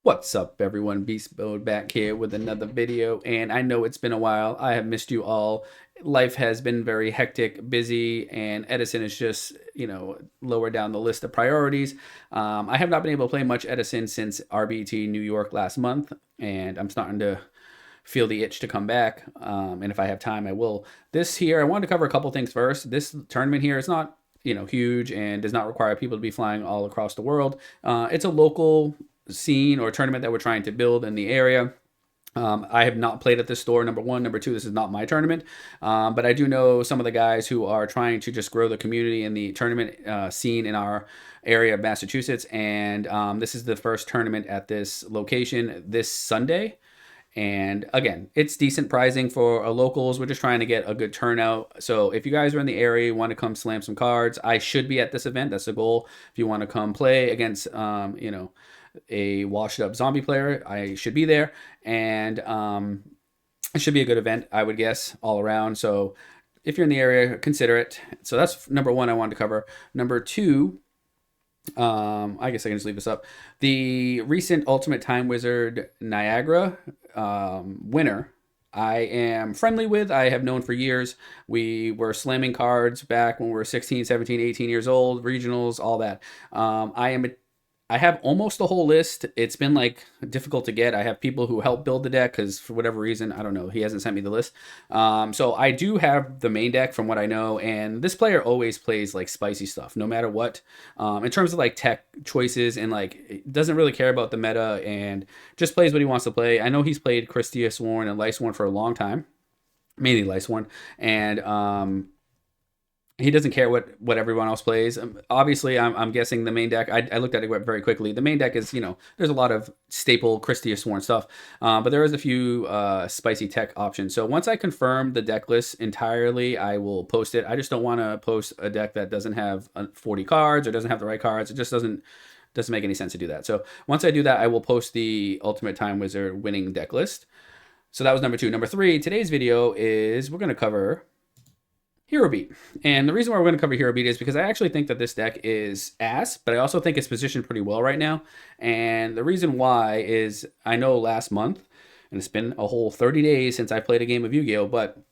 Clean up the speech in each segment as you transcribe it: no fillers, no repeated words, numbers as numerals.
What's up, everyone? Beast Mode back here with another video, and I know it's been a while. I have missed you all. Life has been very hectic, busy, and Edison is just, lower down the list of priorities. I have not been able to play much Edison since RBT New York last month, and I'm starting to feel the itch to come back. And if I have time, I will. This here, I wanted to cover a couple things first. This tournament here is not, huge and does not require people to be flying all across the world. It's a local scene or tournament that we're trying to build in the area. I have not played at this store, number one. Number two, this is not my tournament. But I do know some of the guys who are trying to just grow the community and the tournament scene in our area of Massachusetts. And this is the first tournament at this location this Sunday. And again, it's decent pricing for locals. We're just trying to get a good turnout. So if you guys are in the area, you want to come slam some cards, I should be at this event. That's the goal. If you want to come play against, a washed up zombie player, I should be there. And it should be a good event, I would guess, all around. So if you're in the area, consider it. So that's number one I wanted to cover. Number two, I guess I can just leave this up. The recent Ultimate Time Wizard Niagara winner, I am friendly with. I have known for years. We were slamming cards back when we were 16, 17, 18 years old, regionals, all that. I have almost the whole list. It's been like difficult to get. I have people who help build the deck because for whatever reason, I don't know, he hasn't sent me the list. So I do have the main deck from what I know, and this player always plays like spicy stuff, no matter what. In terms of like tech choices and like doesn't really care about the meta and just plays what he wants to play. I know he's played Christia Sworn and Lice Sworn for a long time, mainly Lice Sworn, and he doesn't care what everyone else plays. Obviously, I'm guessing the main deck, I looked at it very quickly. The main deck is, there's a lot of staple Christia Sworn stuff, but there is a few spicy tech options. So once I confirm the deck list entirely, I will post it. I just don't want to post a deck that doesn't have 40 cards or doesn't have the right cards. It just doesn't make any sense to do that. So once I do that, I will post the Ultimate Time Wizard winning deck list. So that was number two. Number three, today's video is we're going to cover Hero Beat. And the reason why we're going to cover Hero Beat is because I actually think that this deck is ass, but I also think it's positioned pretty well right now. And the reason why is I know last month, and it's been a whole 30 days since I played a game of Yu-Gi-Oh, but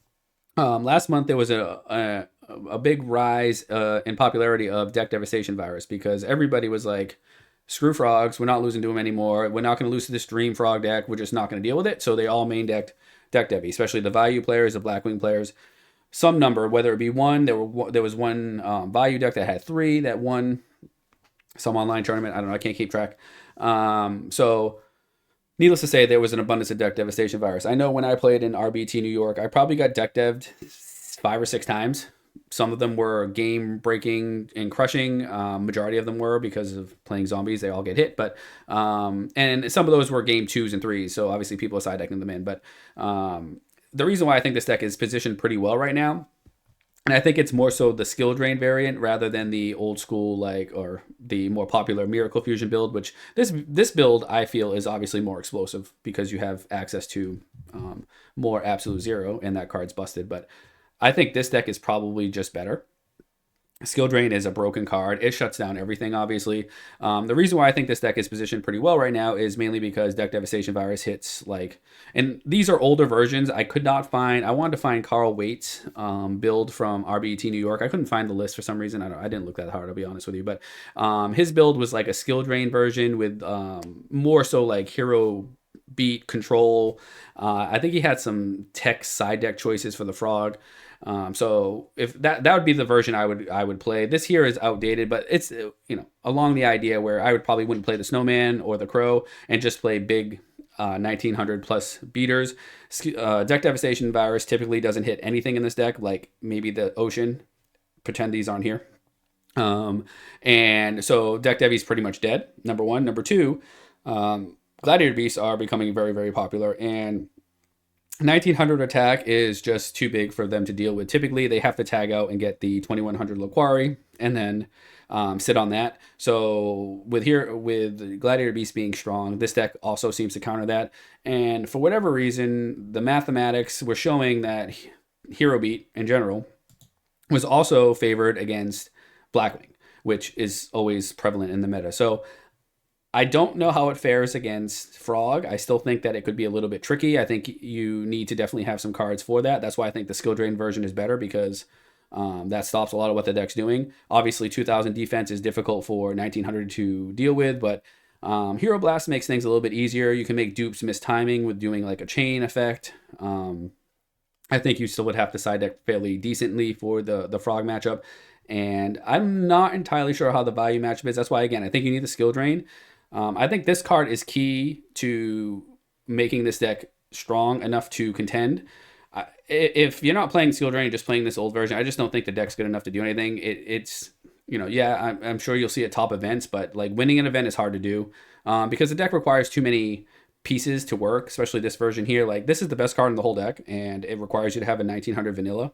last month there was a big rise in popularity of Deck Devastation Virus because everybody was like, screw frogs, we're not losing to them anymore. We're not going to lose to this Dream Frog deck. We're just not going to deal with it. So they all main decked Deck Devi, especially the Value players, the Blackwing players. Some number, whether it be one, there was one value deck that had three that won some online tournament. I don't know, I can't keep track. So needless to say, there was an abundance of Deck Devastation Virus. I know when I played in RBT New York, I probably got deck dev'd 5 or 6 times. Some of them were game breaking and crushing. Majority of them were because of playing zombies. They all get hit, but and some of those were game 2s and 3s. So obviously people are side decking them in, but the reason why I think this deck is positioned pretty well right now, and I think it's more so the skill drain variant rather than the old school or the more popular Miracle Fusion build, which this build I feel is obviously more explosive because you have access to more Absolute Zero and that card's busted. But I think this deck is probably just better. Skill Drain is a broken card. It shuts down everything, obviously. The reason why I think this deck is positioned pretty well right now is mainly because Deck Devastation Virus hits, and these are older versions. I wanted to find Carl Waite's build from RBT New York. I couldn't find the list for some reason. I didn't look that hard, I'll be honest with you. But his build was like a Skill Drain version with more so like Hero Beat control. I think he had some tech side deck choices for the Frog. So if that would be the version I would play. This here is outdated, but it's along the idea where I would probably wouldn't play the Snowman or the Crow and just play big 1900 plus beaters. Deck Devastation Virus typically doesn't hit anything in this deck, like maybe the Ocean. Pretend these aren't here. And so Deck Devi's pretty much dead. Number one. Number two, Gladiator Beasts are becoming very, very popular, and 1900 attack is just too big for them to deal with. Typically, they have to tag out and get the 2100 Laquari and then sit on that. So with Gladiator Beast being strong, this deck also seems to counter that. And for whatever reason, the mathematics were showing that Hero Beat in general was also favored against Blackwing, which is always prevalent in the meta. So I don't know how it fares against Frog. I still think that it could be a little bit tricky. I think you need to definitely have some cards for that. That's why I think the skill drain version is better, because that stops a lot of what the deck's doing. Obviously, 2000 defense is difficult for 1900 to deal with, but Hero Blast makes things a little bit easier. You can make dupes miss timing with doing like a chain effect. I think you still would have to side deck fairly decently for the Frog matchup. And I'm not entirely sure how the value matchup is. That's why, again, I think you need the skill drain. I think this card is key to making this deck strong enough to contend. If you're not playing skill drain, just playing this old version, I just don't think the deck's good enough to do anything. It's yeah, I'm sure you'll see it top events, but like winning an event is hard to do because the deck requires too many pieces to work, especially this version here. Like this is the best card in the whole deck, and it requires you to have a 1900 vanilla.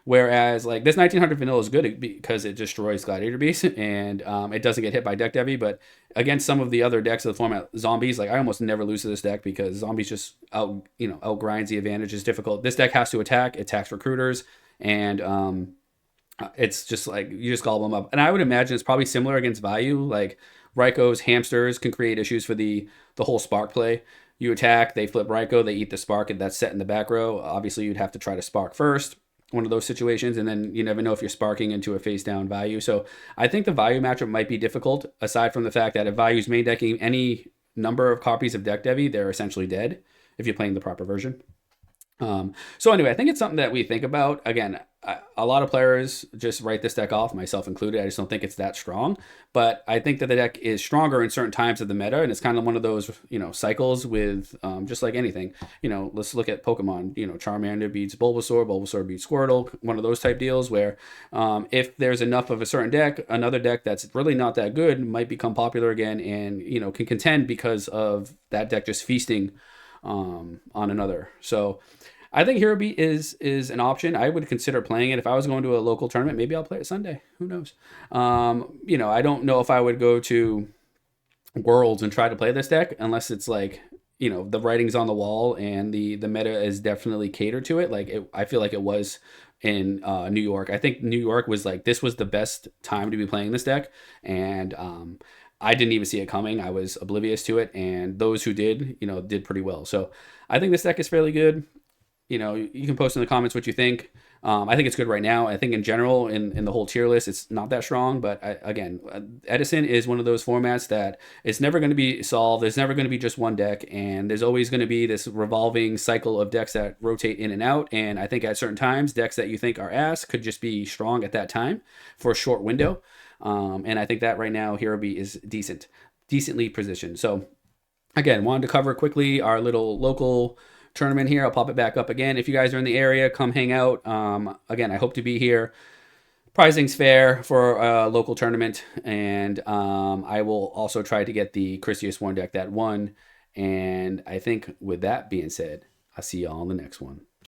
Whereas like this 1900 vanilla is good because it destroys Gladiator Beast and it doesn't get hit by deck Devi. But against some of the other decks of the format, Zombies, like I almost never lose to this deck because Zombies just outgrinds the advantage. Is difficult. This deck has to attack. It attacks recruiters, and it's just like you just gobble them up. And I would imagine it's probably similar against Value. Like Raico's hamsters can create issues for the whole spark play. You attack, they flip Raikou, they eat the spark, and that's set in the back row. Obviously, you'd have to try to spark first, one of those situations, and then you never know if you're sparking into a face down Value. So I think the Value matchup might be difficult, aside from the fact that if Value's main decking any number of copies of Deck Devi, they're essentially dead if you're playing the proper version. So anyway, I think it's something that we think about. Again, a lot of players just write this deck off, myself included. I just don't think it's that strong. But I think that the deck is stronger in certain times of the meta, and it's kind of one of those cycles with just like anything. Let's look at Pokemon. Charmander beats Bulbasaur, Bulbasaur beats Squirtle. One of those type deals where if there's enough of a certain deck, another deck that's really not that good might become popular again, and can contend because of that deck just feasting on another. So I think Hero Beat is an option. I would consider playing it if I was going to a local tournament. Maybe I'll play it Sunday. Who knows? I don't know if I would go to Worlds and try to play this deck unless it's like the writing's on the wall and the meta is definitely catered to it. I feel like it was in New York. I think New York was like this was the best time to be playing this deck, and I didn't even see it coming. I was oblivious to it, and those who did, did pretty well. So I think this deck is fairly good. You can post in the comments what you think. I think it's good right now. I think in general, in the whole tier list, it's not that strong. But Edison is one of those formats that it's never going to be solved. There's never going to be just one deck, and there's always going to be this revolving cycle of decks that rotate in and out. And I think at certain times, decks that you think are ass could just be strong at that time for a short window. And I think that right now, Hero Beat is decently positioned. So again, wanted to cover quickly our little local tournament here. I'll pop it back up again. If you guys are in the area, come hang out. Again, I hope to be here. Pricing's fair for a local tournament, and I will also try to get the Christius Warn deck that won. And I think with that being said, I'll see y'all on the next one.